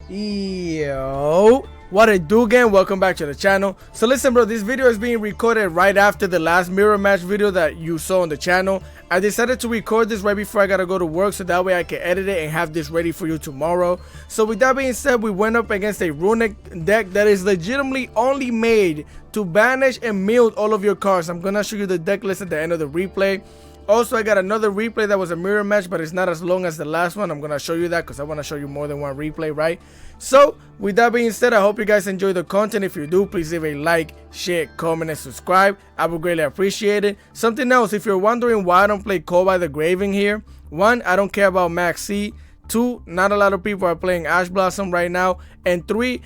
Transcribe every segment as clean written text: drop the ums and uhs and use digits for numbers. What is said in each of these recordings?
Yo, what it do again? Welcome back to the channel. So listen bro, this video is being recorded right after the last mirror match video that you saw on the channel. I decided to record this right before I gotta go to work so that way I can edit it and have this ready for you tomorrow. So with that being said, we went up against a Runic deck that is legitimately only made to banish and mute all of your cards. I'm gonna show you the deck list at the end of the replay. Also, I got another replay that was a mirror match, but it's not as long as the last one. I'm going to show you that because I want to show you more than one replay, right? So, with that being said, I hope you guys enjoy the content. If you do, please leave a like, share, comment, and subscribe. I would greatly appreciate it. Something else, if you're wondering why I don't play Call by the Graving here, 1, I don't care about Max C. 2, not a lot of people are playing Ash Blossom right now. And 3,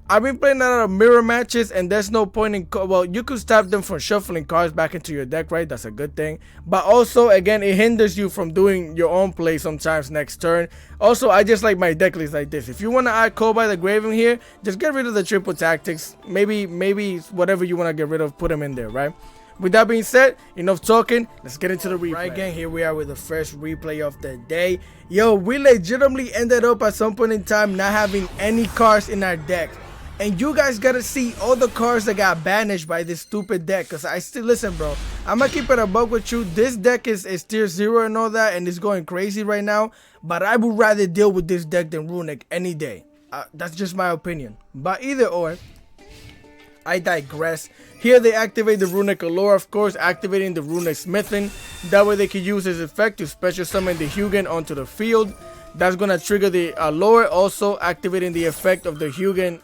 I've been playing a lot of mirror matches and there's no point in, well, you could stop them from shuffling cards back into your deck, right? That's a good thing. But also, again, it hinders you from doing your own play sometimes next turn. Also, I just like my deck list like this. If you want to add Call by the Graving here, just get rid of the triple tactics. Maybe whatever you want to get rid of, put them in there, right? With that being said, enough talking, let's get into the replay. Right, gang, here we are with the first replay of the day. Yo, we legitimately ended up at some point in time not having any cards in our deck. And you guys gotta see all the cards that got banished by this stupid deck. Cause I still, listen bro, I'm gonna keep it a buck with you. This deck is tier 0 and all that, and it's going crazy right now. But I would rather deal with this deck than Runic any day. That's just my opinion. But either or, I digress. Here they activate the Runic Allure, of course, activating the Runic Smithing. That way they can use his effect to special summon the Hugin onto the field. That's gonna trigger the Allure, also activating the effect of the Hugin.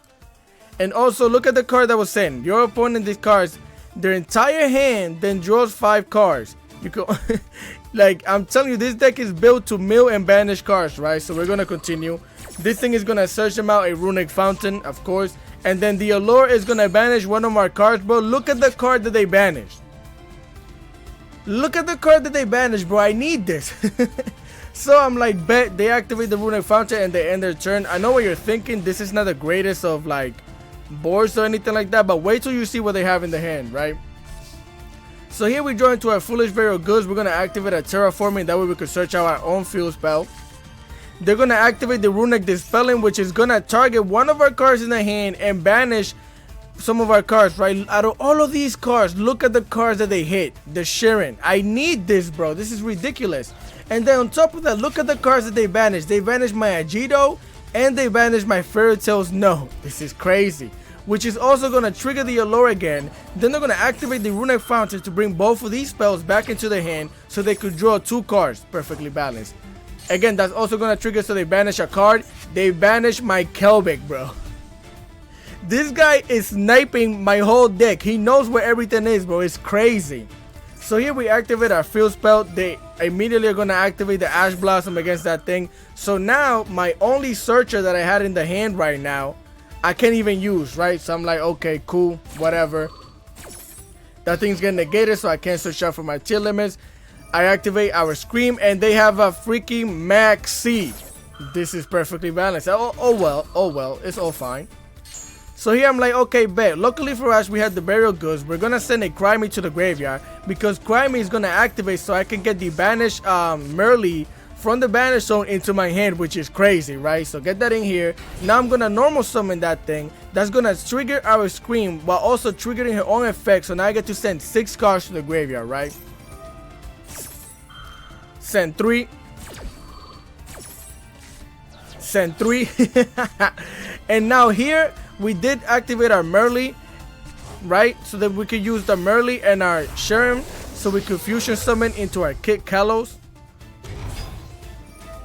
And also, look at the card that was sent. Your opponent discards their entire hand, then draws 5 cards. You can, like, I'm telling you, this deck is built to mill and banish cards, right? So we're gonna continue. This thing is gonna search them out a Runic Fountain, of course. And then the Allure is gonna banish one of our cards, bro. Look at the card that they banished. Look at the card that they banished, bro. I need this. So I'm like, bet they activate the Runic Fountain and they end their turn. I know what you're thinking. This is not the greatest of, like, boards or anything like that, but wait till you see what they have in the hand, right? So here we draw into our Foolish Burial Goods. We're gonna activate a Terraforming, that way we can search out our own field spell. They're gonna activate the Runic Dispelling, which is gonna target one of our cards in the hand and banish some of our cards, right? Out of all of these cards, look at the cards that they hit. The Sharon, I need this, bro. This is ridiculous. And then on top of that, look at the cards that they banished. They banished my Agito and they banished my Fairy Tales. No, this is crazy. Which is also going to trigger the Allure again. Then they're going to activate the Runic Fountain to bring both of these spells back into the hand so they could draw 2 cards perfectly balanced. Again, that's also going to trigger so they banish a card. They banish my Kelbeck, bro. This guy is sniping my whole deck. He knows where everything is, bro. It's crazy. So here we activate our field spell. They immediately are going to activate the Ash Blossom against that thing. So now my only searcher that I had in the hand right now, I can't even use, right? So I'm like, okay, cool, whatever. That thing's getting negated, so I can't search out for my Tearlaments. I activate our Scream, and they have a freaking Max C. This is perfectly balanced. Oh well, it's all fine. So here I'm like, okay, bet. Luckily for us, we had the Burial Goods. We're gonna send a Crimey to the graveyard because Crimey is gonna activate so I can get the banished Merly from the banish zone into my hand, which is crazy, right? So get that in here. Now I'm gonna normal summon that thing. That's gonna trigger our Scream while also triggering her own effect. So now I get to send 6 cards to the graveyard, right? Send 3. Send 3. And now here we did activate our Merly, right? So that we could use the Merly and our Sharon so we could fusion summon into our Kit Kalos.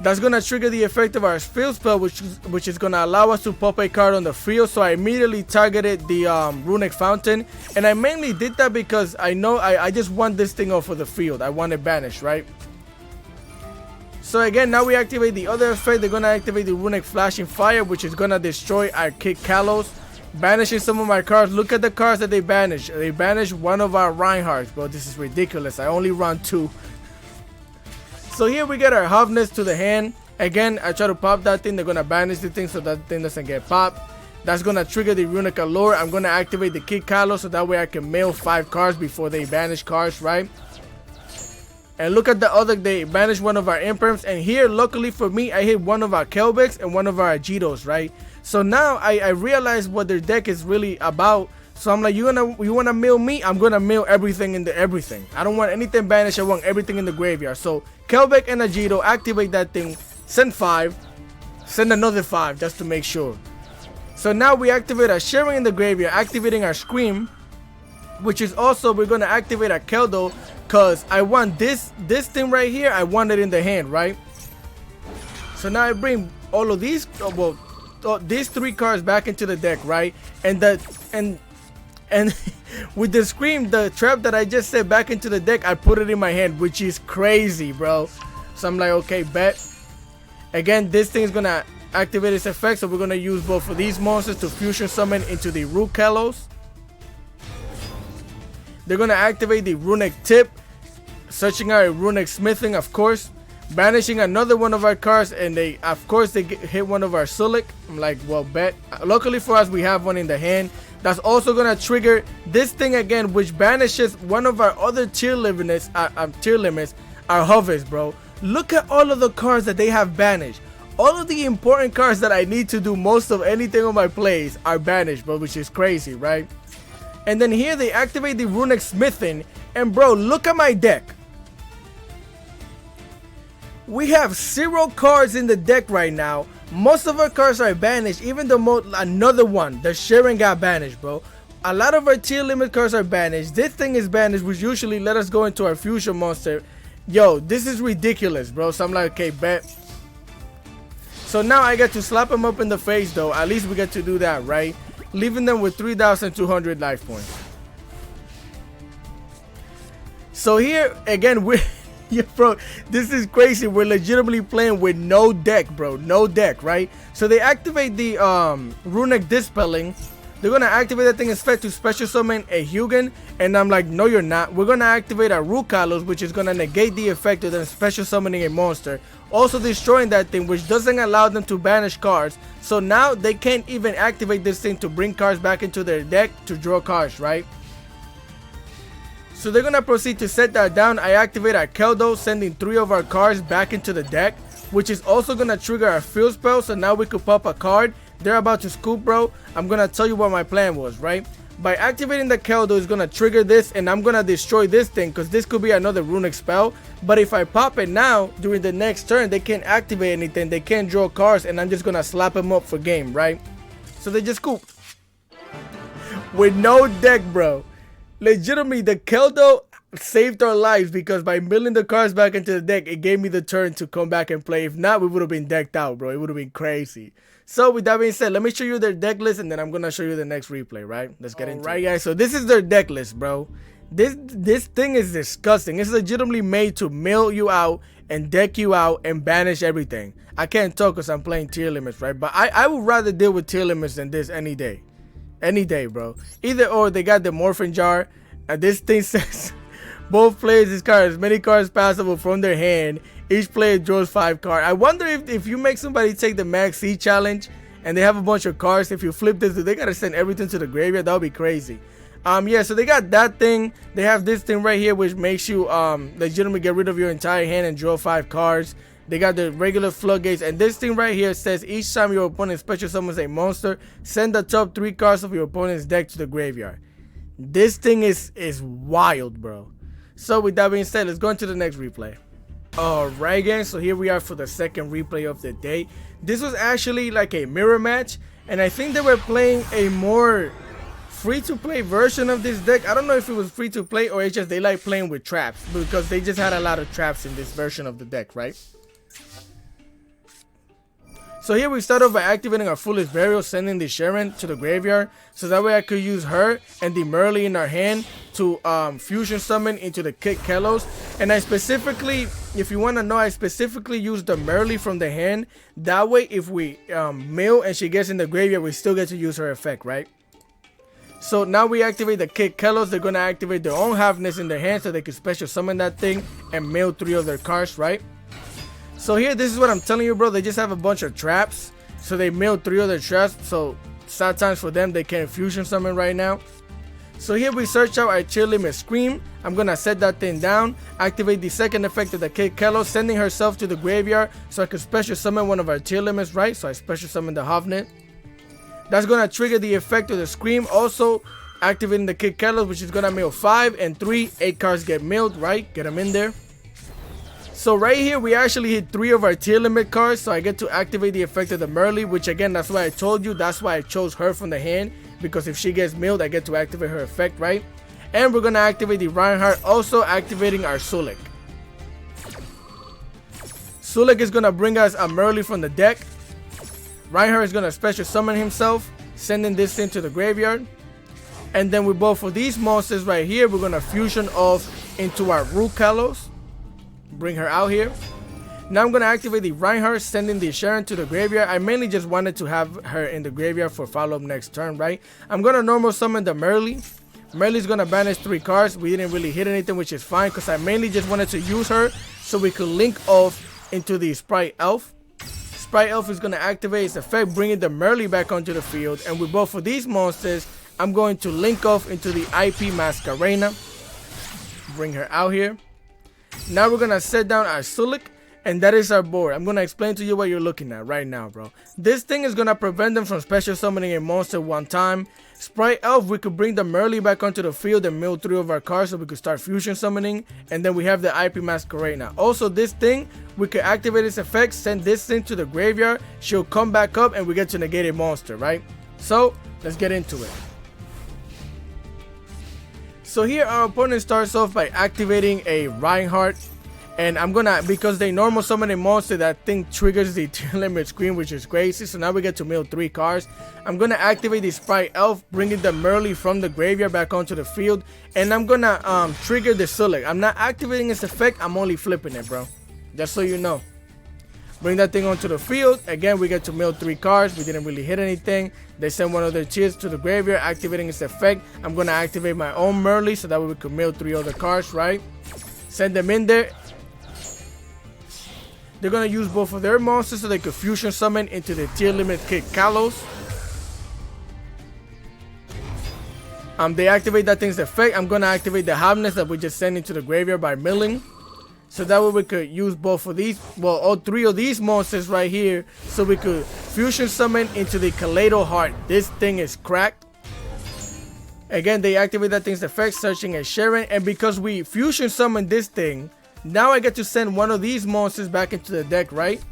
That's going to trigger the effect of our field spell, which is going to allow us to pop a card on the field. So I immediately targeted the Runic Fountain. And I mainly did that because I know I just want this thing off of the field. I want it banished, right? So again, now we activate the other effect. They're going to activate the Runic Flashing Fire, which is going to destroy our Kit Kalos, banishing some of my cards. Look at the cards that they banished. They banished one of our Reinhardts, bro. This is ridiculous. I only run 2. So here we get our Hovness to the hand. Again, I try to pop that thing. They're going to banish the thing so that thing doesn't get popped. That's going to trigger the Runic Allure. I'm going to activate the Kit Kalos so that way I can mail 5 cards before they banish cards, right? And look at the other, they banished one of our Imperms. And here, luckily for me, I hit one of our Kelbecks and one of our Agitos, right? So now I realize what their deck is really about. So I'm like, you wanna mill me? I'm gonna mill everything into everything. I don't want anything banished. I want everything in the graveyard. So Kelbeck and Agito, activate that thing. Send 5. Send another 5 just to make sure. So now we activate our Sharing in the graveyard, activating our Scream, which is also, we're gonna activate our Keldo, cause I want this thing right here. I want it in the hand, right? So now I bring all of these, these 3 cards back into the deck, right? And with the Scream, the trap that I just set back into the deck, I put it in my hand, which is crazy, bro. So I'm like, okay, bet. Again, this thing is gonna activate its effect, so we're gonna use both of these monsters to fusion summon into the Runic. They're gonna activate the Runic tip, searching out a Runic smithing, of course, banishing another one of our cards, and they hit one of our Sulik. I'm like, well, bet. Luckily for us, we have one in the hand. That's also gonna trigger this thing again, which banishes one of our other tier limits, our hovers, bro. Look at all of the cards that they have banished. All of the important cards that I need to do most of anything on my plays are banished, bro, which is crazy, right? And then here they activate the Runic smithing, and bro, look at my deck. We have 0 cards in the deck right now. Most of our cards are banished, even another one, the Sharon, got banished, bro. A lot of our tier limit cards are banished. This thing is banished, which usually let us go into our fusion monster. Yo, this is ridiculous, bro. So I'm like, okay, bet. So now I get to slap him up in the face, though. At least we get to do that, right? Leaving them with 3,200 life points. So here again, yeah, bro, this is crazy. We're legitimately playing with no deck, bro. No deck, right? So they activate the Runic Dispelling. They're gonna activate that thing effect to special summon a Hugin, and I'm like, no, you're not. We're gonna activate our Rukalos, which is gonna negate the effect of them special summoning a monster, also destroying that thing, which doesn't allow them to banish cards. So now they can't even activate this thing to bring cards back into their deck to draw cards, right? So they're gonna proceed to set that down. I activate our Keldo, sending 3 of our cards back into the deck, which is also gonna trigger our field spell. So now we could pop a card. They're about to scoop, bro. I'm gonna tell you what my plan was, right? By activating the Keldo, is gonna trigger this, and I'm gonna destroy this thing, because this could be another Runic spell. But if I pop it now, during the next turn, they can't activate anything. They can't draw cards, and I'm just gonna slap them up for game, right? So they just scooped with no deck, bro. Legitimately, the Keldo saved our lives, because by milling the cards back into the deck, it gave me the turn to come back and play. If not, we would have been decked out, bro. It would have been crazy. So with that being said, let me show you their deck list, and then I'm gonna show you the next replay, right? Let's get into it. Right, guys, so this is their deck list, bro. This thing is disgusting. It's legitimately made to mill you out and deck you out and banish everything. I can't talk because I'm playing tier limits, right? But I would rather deal with tier limits than this any day. Any day, bro. Either or, they got the Morphin Jar, and this thing says both players discard as many cards possible from their hand. Each player draws 5 cards. I wonder if you make somebody take the Max C challenge and they have a bunch of cards, if you flip this, do they gotta send everything to the graveyard? That would be crazy. Yeah, so they got that thing. They have this thing right here, which makes you legitimately get rid of your entire hand and draw 5 cards. They got the regular floodgates, and this thing right here says each time your opponent special summons a monster, send the top 3 cards of your opponent's deck to the graveyard. This thing is wild, bro. So with that being said, let's go into the next replay. Alright, guys, so here we are for the second replay of the day. This was actually like a mirror match, and I think they were playing a more free-to-play version of this deck. I don't know if it was free-to-play or it's just they like playing with traps, because they just had a lot of traps in this version of the deck, right? So here we start off by activating our Foolish Burial, sending the Sharon to the graveyard, so that way I could use her and the Merly in our hand to fusion summon into the Kit Kelos. And I specifically, if you want to know, I specifically use the Merly from the hand. That way, if we mill and she gets in the graveyard, we still get to use her effect, right? So now we activate the Kit Kelos. They're going to activate their own Halfness in their hand so they can special summon that thing and mill 3 of their cards, right? So here, this is what I'm telling you, bro. They just have a bunch of traps. So they milled 3 of their traps. So sad times for them. They can't fusion summon right now. So here we search out our tier limit Scream. I'm going to set that thing down. Activate the second effect of the Kit Kelos, sending herself to the graveyard so I can special summon one of our tier limits, right? So I special summon the Hovnet. That's gonna trigger the effect of the Scream, also activating the Kid Catalyst, which is gonna mill 5 and 3. 8 cards get milled, right? Get them in there. So right here, we actually hit 3 of our tier limit cards, so I get to activate the effect of the Merly, which again, that's why I told you, that's why I chose her from the hand, because if she gets milled, I get to activate her effect, right? And we're gonna activate the Reinhardt, also activating our Sulik. Sulik is gonna bring us a Merly from the deck. Reinhardt is gonna special summon himself, sending this into the graveyard. And then with both of these monsters right here, we're gonna fusion off into our Runic. Bring her out here. Now I'm gonna activate the Reinhardt, sending the Sharon to the graveyard. I mainly just wanted to have her in the graveyard for follow-up next turn, right? I'm gonna normal summon the Merly. Merly's gonna banish 3 cards. We didn't really hit anything, which is fine, because I mainly just wanted to use her so we could link off into the Sprite Elf. Sprite Elf is gonna activate its effect, bringing the Merly back onto the field. And with both of these monsters, I'm going to link off into the IP Masquerena. Bring her out here. Now we're gonna set down our Sulik, and that is our board. I'm gonna explain to you what you're looking at right now, bro. This thing is gonna prevent them from special summoning a monster one time. Sprite Elf, we could bring the Merly back onto the field and mill 3 of our cards so we could start fusion summoning. And then we have the IP Masquerena. Also, this thing, we could activate its effect, send this thing to the graveyard. She'll come back up and we get to negate a monster, right? So let's get into it. So here our opponent starts off by activating a Reinhardt, and I'm gonna, because they normal summon a monster, that thing triggers the tier limit Scream, which is crazy. So now we get to mill 3 cards. I'm gonna activate the Sprite Elf, bringing the Merly from the graveyard back onto the field, and I'm gonna trigger the Sulik. I'm not activating its effect, I'm only flipping it, bro, just so you know. Bring that thing onto the field. Again, we get to mill 3 cards. We didn't really hit anything. They send one of their tiers to the graveyard, activating its effect. I'm gonna activate my own Merly so that way we can mill 3 other cards, right? Send them in there. They're gonna use both of their monsters so they could fusion summon into the tier limit Kid Kalos. They activate that thing's effect. I'm gonna activate the Hobness that we just sent into the graveyard by milling. So that way we could use both of these, well, all 3 of these monsters right here, so we could fusion summon into the Kaleido Heart. This thing is cracked. Again, they activate that thing's effect, searching a Sharon, and because we fusion summon this thing, now I get to send one of these monsters back into the deck, right?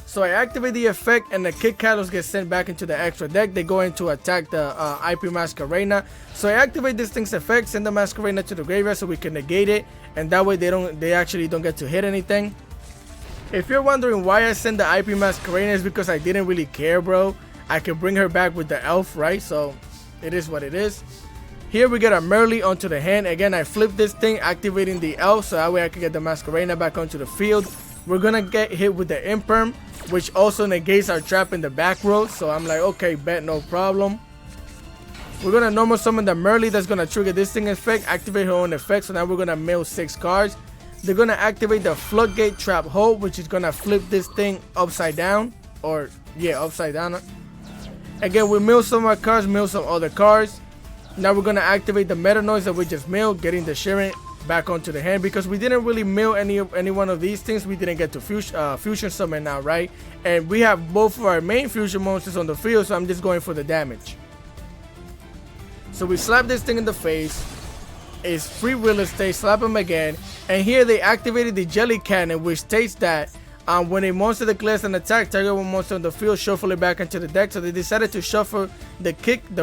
So I activate the effect, and the Kid Catalyst gets sent back into the extra deck. They go in to attack the IP Masquerena. So I activate this thing's effect, send the Masquerena to the graveyard so we can negate it, and that way they actually don't get to hit anything. If you're wondering why I send the IP Masquerena, is because I didn't really care, bro. I can bring her back with the Elf, right? So it is what it is. Here we get a Merly onto the hand. Again, I flip this thing, activating the Elf, so that way I can get the Masquerena back onto the field. We're gonna get hit with the Imperm, which also negates our trap in the back row. So I'm like, okay, bet, no problem. We're gonna normal summon the Merly that's gonna trigger this thing effect, activate her own effect. So now we're gonna mill 6 cards. They're gonna activate the Floodgate Trap Hole, which is gonna flip this thing upside down. Or, yeah, upside down. Again, we mill some of our cards, mill some other cards. Now we're gonna activate the Meta Noise that we just milled, getting the Sharon back onto the hand, because we didn't really mill any one of these things. We didn't get to fusion summon now, right? And we have both of our main fusion monsters on the field, so I'm just going for the damage. So we slap this thing in the face. It's free real estate. Slap him again, and here they activated the Jelly Cannon, which states that when a monster declares an attack, target one monster on the field, shuffle it back into the deck. So they decided to shuffle the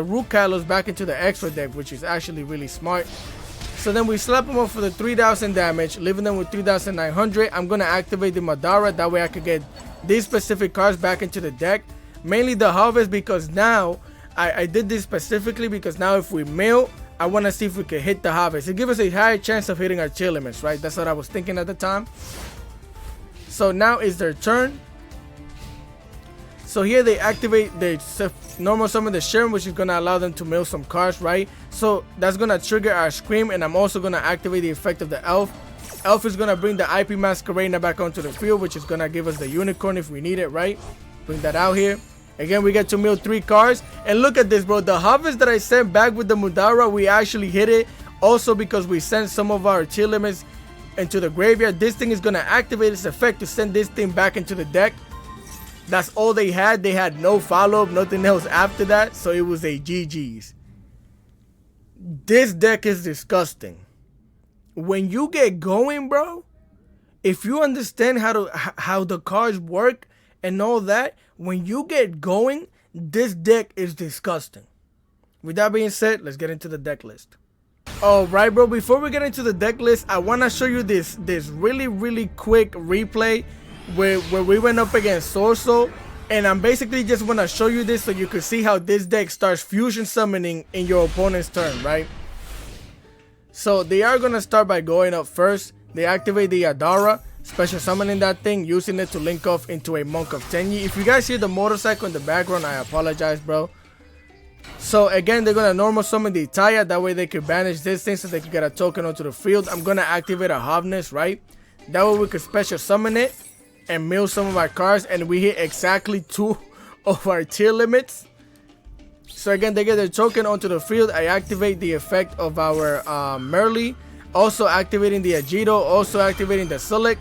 Root Kalos back into the extra deck, which is actually really smart. So then we slap them up for the 3,000 damage, leaving them with 3,900. I'm going to activate the Madara. That way I could get these specific cards back into the deck. Mainly the Harvest, because now I did this specifically because now if we mill, I want to see if we can hit the Harvest. It gives us a higher chance of hitting our Tearlaments, right? That's what I was thinking at the time. So now is their turn. So here they activate the normal summon the Sharon, which is going to allow them to mill some cards, right? So that's going to trigger our Scream, and I'm also going to activate the effect of the Elf. Elf is going to bring the IP Masquerena back onto the field, which is going to give us the Unicorn if we need it, right? Bring that out here. Again, we get to mill 3 cards. And look at this, bro. The Harvest that I sent back with the Mudara, we actually hit it. Also because we sent some of our Tearlaments into the graveyard. This thing is going to activate its effect to send this thing back into the deck. That's all they had. They had no follow-up, nothing else after that. So it was a GG's. This deck is disgusting. When you get going, bro, if you understand how the cards work and all that, when you get going, this deck is disgusting. With that being said, let's get into the deck list. Alright, bro, before we get into the deck list, I want to show you this really quick replay where we went up against Sorso, and I'm basically just want to show you this so you can see how this deck starts fusion summoning in your opponent's turn, right? So they are going to start by going up first. They activate the Adara, special summoning that thing, using it to link off into a Monk of Tenyi. If you guys hear the motorcycle in the background, I apologize, bro. So again, they're gonna normal summon the Taya, that way they can banish this thing so they can get a token onto the field. I'm gonna activate a Hovness, right? That way we can special summon it and mill some of our cards, and we hit exactly 2 of our tier limits. So again, they get their token onto the field. I activate the effect of our Merly, also activating the Agito, also activating the Sulik.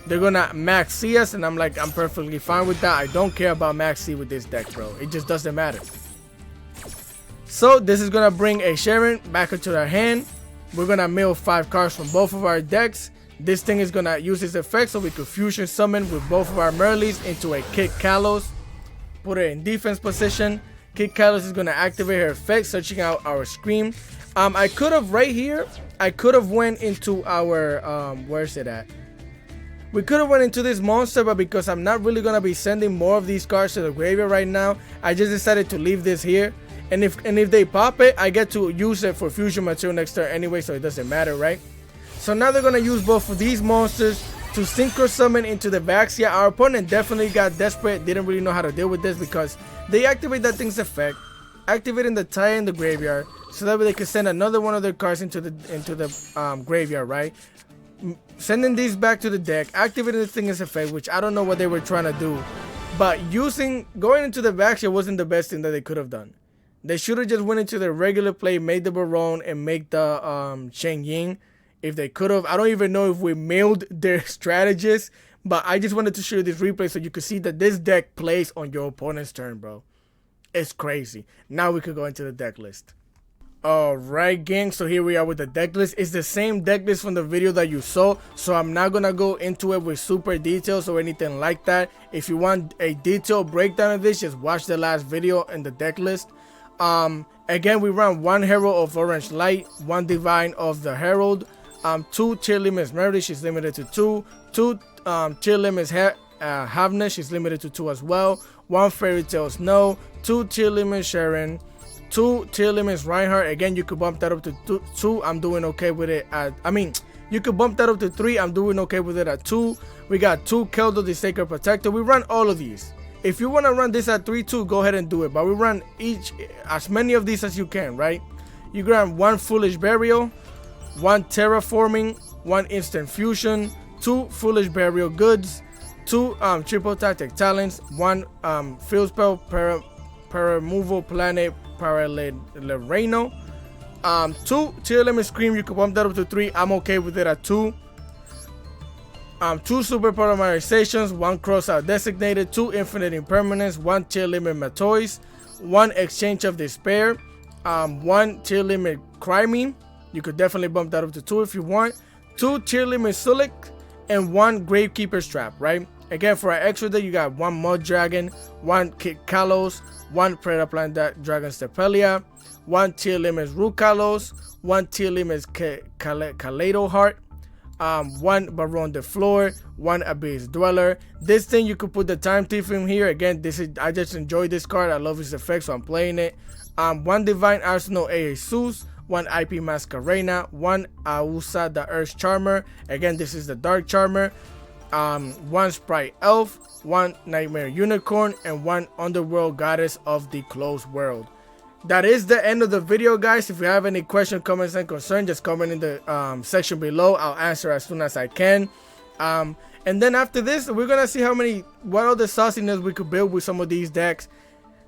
They're gonna max C us, and I'm perfectly fine with that. I don't care about max C with this deck, bro. It just doesn't matter. So this is gonna bring a Sharon back into their hand. We're gonna mill 5 cards from both of our decks. This thing is gonna use its effect so we could fusion summon with both of our Merleys into a Kick Kalos. Put it in defense position. Kick Kalos is gonna activate her effect, searching out our Scream. I could have right here. I could have went into our where's it at? We could have went into this monster, but because I'm not really gonna be sending more of these cards to the graveyard right now, I just decided to leave this here. And if they pop it, I get to use it for fusion material next turn anyway, so it doesn't matter, right? So now they're gonna use both of these monsters to synchro summon into the Vaxia. Our opponent definitely got desperate, didn't really know how to deal with this because they activate that thing's effect, activating the Taya in the graveyard, so that way they can send another one of their cards into the graveyard, right? Sending these back to the deck, activating the thing's effect, which I don't know what they were trying to do, but going into the Vaxia wasn't the best thing that they could have done. They should have just went into their regular play, made the Baron, and make the Cheng Ying. If they could have, I don't even know if we mailed their strategist, but I just wanted to show you this replay so you could see that this deck plays on your opponent's turn, bro. It's crazy. Now we could go into the deck list. Alright, gang, so here we are with the deck list. It's the same deck list from the video that you saw, so I'm not gonna go into it with super details or anything like that. If you want a detailed breakdown of this, just watch the last video in the deck list. Again, we run 1 Herald of Orange Light, 1 Divine of the Herald, 2 Tearlaments Mercy, she's limited to 2, 2 Tearlaments Havna, she's limited to 2 as well, 1 Fairy Tale Snow, 2 Tearlaments Sharon, 2 Tearlaments Reinhardt. Again, you could bump that up to 2. I'm doing okay with it at, you could bump that up to 3. I'm doing okay with it at 2. We got 2 Keldo the Sacred Protector. We run all of these. If you want to run this at 3-2, go ahead and do it. But we run as many of these as you can, right? You grab 1 Foolish Burial, 1 Terraforming, 1 Instant Fusion, 2 Foolish Burial Goods, 2 Triple Tactic Talents, 1 Field Spell, Pararemoval Planet, Parallereno, 2 Tearlaments Scream. You can bump that up to 3. I'm okay with it at 2. 2 Super Polymerizations, 1 Crossout Designated, 2 Infinite Impermanence, 1 Tearlaments Matois, 1 Exchange of Despair, 1 Tearlaments Crimey. You could definitely bump that up to 2 if you want. 2 Tearlaments Sulik, and 1 Gravekeeper's Trap, right? Again, for our extra day, you got 1 Mud Dragon, 1 Kick Kalos, 1 Predator Plant Dragon Stepelia, 1 Tearlaments Root Kalos, 1 Tearlaments Kaleido Heart, 1 Baron de Floor, 1 Abyss Dweller. This thing you could put the Time Thief in here. Again, I just enjoy this card. I love its effect, so I'm playing it. 1 Divine Arsenal A Jesus, 1 IP Masquerena, 1 Ausa the Earth Charmer. Again, this is the Dark Charmer. 1 Sprite Elf, 1 Nightmare Unicorn, and 1 Underworld Goddess of the Closed World. That is the end of the video, guys. If you have any questions, comments, and concerns, just comment in the section below. I'll answer as soon as I can. And then after this, we're gonna see what other sauciness we could build with some of these decks.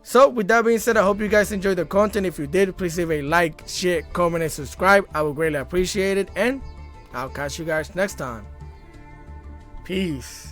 So with that being said, I hope you guys enjoyed the content. If you did, please leave a like, share, comment, and subscribe. I would greatly appreciate it, and I'll catch you guys next time. Peace.